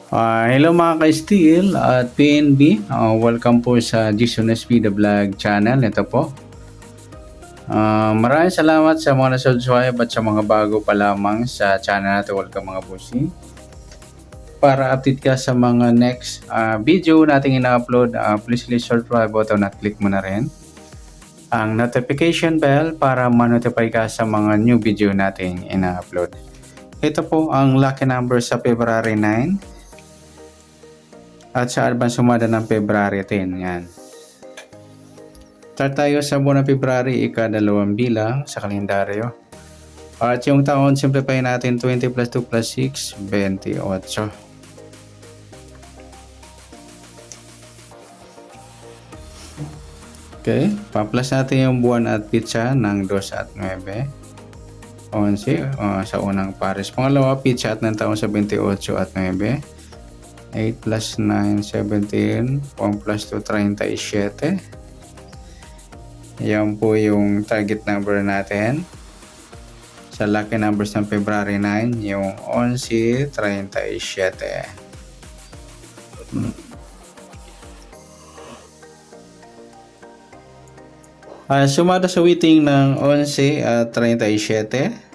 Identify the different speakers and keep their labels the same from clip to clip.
Speaker 1: Hello mga ka-Steel at PNB. Welcome po sa Jason SB The Vlog channel. Ito po. Maraming salamat sa mga na-subscribe at sa mga bago pa lamang sa channel natin. Welcome mga bossy. Para update ka sa mga next video nating ina-upload, please click subscribe button at click mo na rin ang notification bell para ma-notify ka sa mga new video nating ina-upload. Ito po ang lucky number sa February 9. At sa advance sumada ng February 10, yan. Start tayo sa buwan ng February, ika-2 bilang sa kalendaryo. At yung taon, simplify natin 20 plus 2 plus 6, 28. Okay, pa-plus natin yung buwan at pitsa ng 2 at 9. 11 sa unang pares. Pangalawa, pitsa at ng taon sa 28 at 9. 8 plus 9, 17. 1 plus 2, 37. Yan po yung target number natin. Sa lucky numbers ng February 9, yung 11, 37. Sumada sa weighting ng 11 at 37.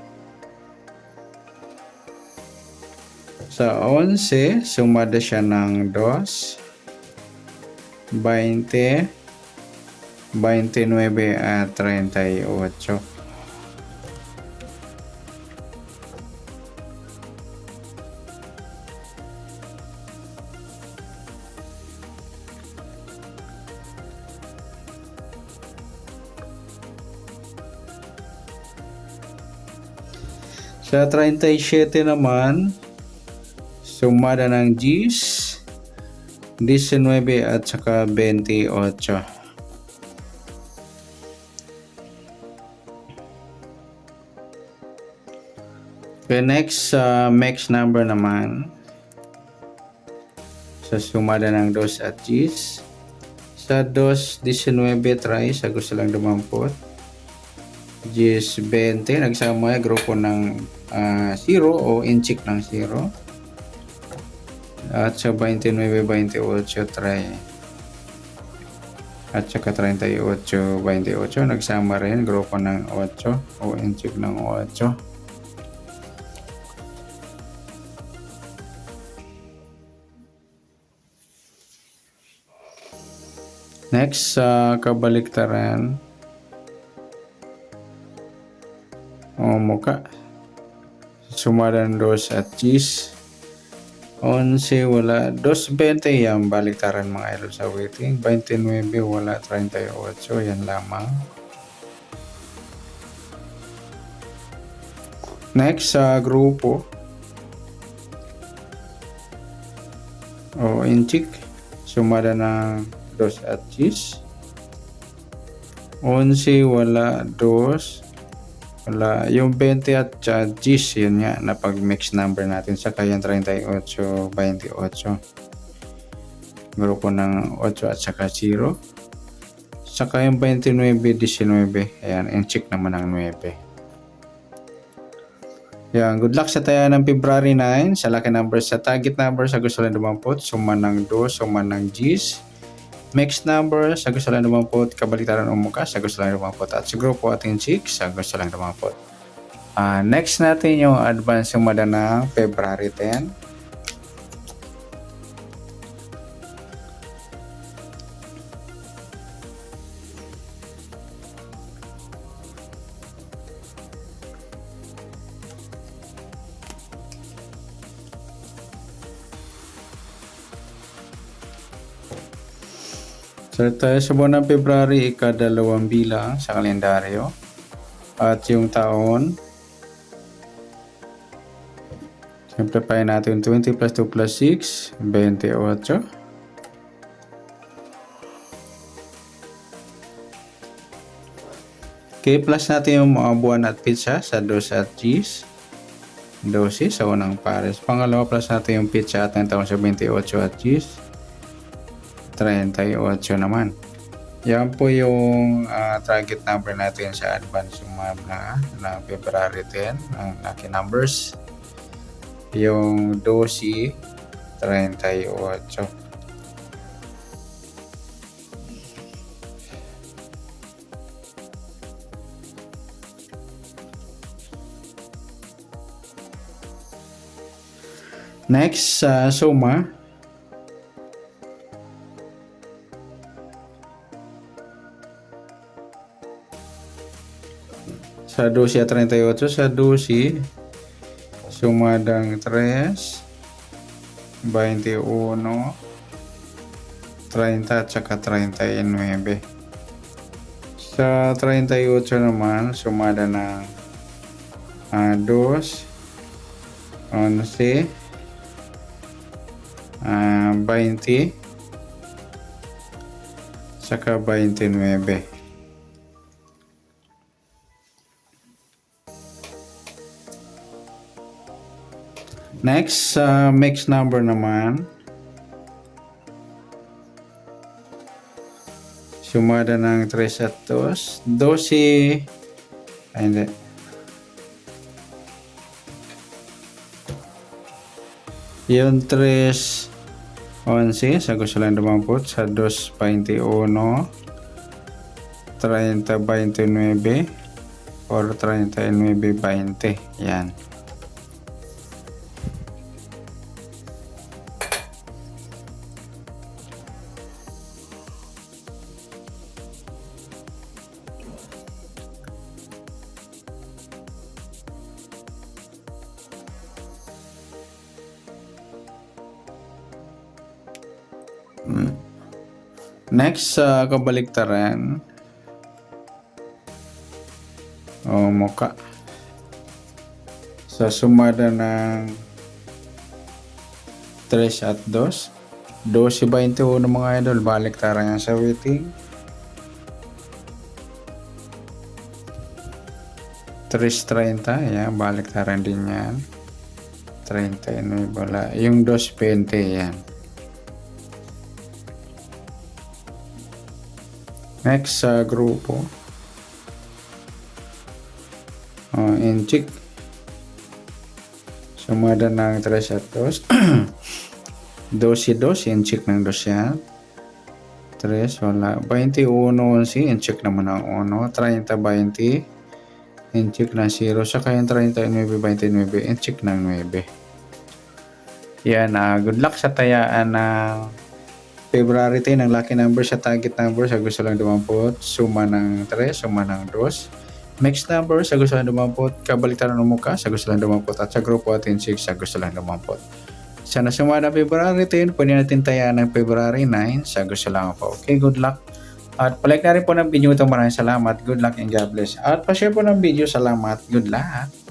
Speaker 1: Sa 11, sumada siya ng 2, 20, 29 at 38. Sa 37 naman, sumada ng 10, 19 at saka 28. Okay, next max number naman. Sa sumada ng 2 at 10. Sa 2, 19 try, sa gusto lang dumampot. 10, 20, nagsama grupo ng 0 o inchik ng 0. At sa 29, 28 try. At saka 38, 28. Nagsama rin grupo ng 8 o inchik ng 8. Next, kabaliktaran. Muka. Sumada ng 2 at 10. 11 wala, 2.20 yan baliktaran mga idol sa weighting. 29 wala, 38 yan lamang. Next sa grupo o inchik, sumada ng 2 at 10. 11 wala, 2 wala, yung 20 at 10 yun nga na pag mix number natin sa kaya 38, 28. Grupo ng 8 at saka 0. Saka yung 29, 19. Ayan, inchik naman ang 9. Yan, good luck sa taya ng February 9. Sa lucky number sa target number sa gusto lang dumampot. Suma ng 2, suma ng 10. Mix number sa gusto lang dumampot, kabaliktaran o muka sa gusto lang dumampot, at sa grupo ating chick sa gusto lang dumampot. Next natin yung advance sumada ng February 10. So tayo sa buwan ng February, ika-2 bilang sa kalendaryo. At yung taon, simplify natin 20 plus 2 plus 6, 28. Okay, plus natin yung mga buwan at pitsa sa 2 at 10. 12 sa unang pares. Pangalawa, plus natin yung pitsa at ng taon sa 28 at 10. 38 naman. Yan po yung target number natin sa advance sumab na February 10 ang lucky numbers. Yung 12, 38. Next, sa suma. Sa 12 at 38, sa 12, sumadang 3, 21, 30 at saka 39. Sa 38 naman, sumada ng 2, 11, 20, saka 29. Next, sa mixed number naman, sumada ng 3 at 2, 12, hindi. Yung 3, 11, sa gusto lang dumampot, sa 2, 21, 30, 29, or 39, 20. Yan. Next, sa kabaliktaran, muka. Sa sumada ng 3 at 2, 12-21 mga idol, baliktaran yan sa waiting. 3-30, yan, baliktaran din yan. 39, wala. Yung 2-20, yan. Next, sa grupo, inchik, sumada ng 3 at 2, 12, inchik ng 2 yan, 3, wala, 21, 11, inchik naman ng 1, 30, 20, inchik ng 0, saka yung 39, 29, inchik ng 9. Yan, good luck sa tayaan ng February 10 ang lucky number sa target number sa gusto lang dumampot, suma ng 3, suma ng 2, mixed number sa gusto lang dumampot, kabaliktaran ng muka sa gusto lang dumampot, at sa grupo atin 6 sa gusto lang dumampot. Sa nasuma na February 10, pwede natin tayaan ng February 9 sa gusto lang po. Okay, good luck. At palike na rin po ng video ito. Maraming salamat. Good luck and God bless. At pa-share po ng video. Salamat. Good luck.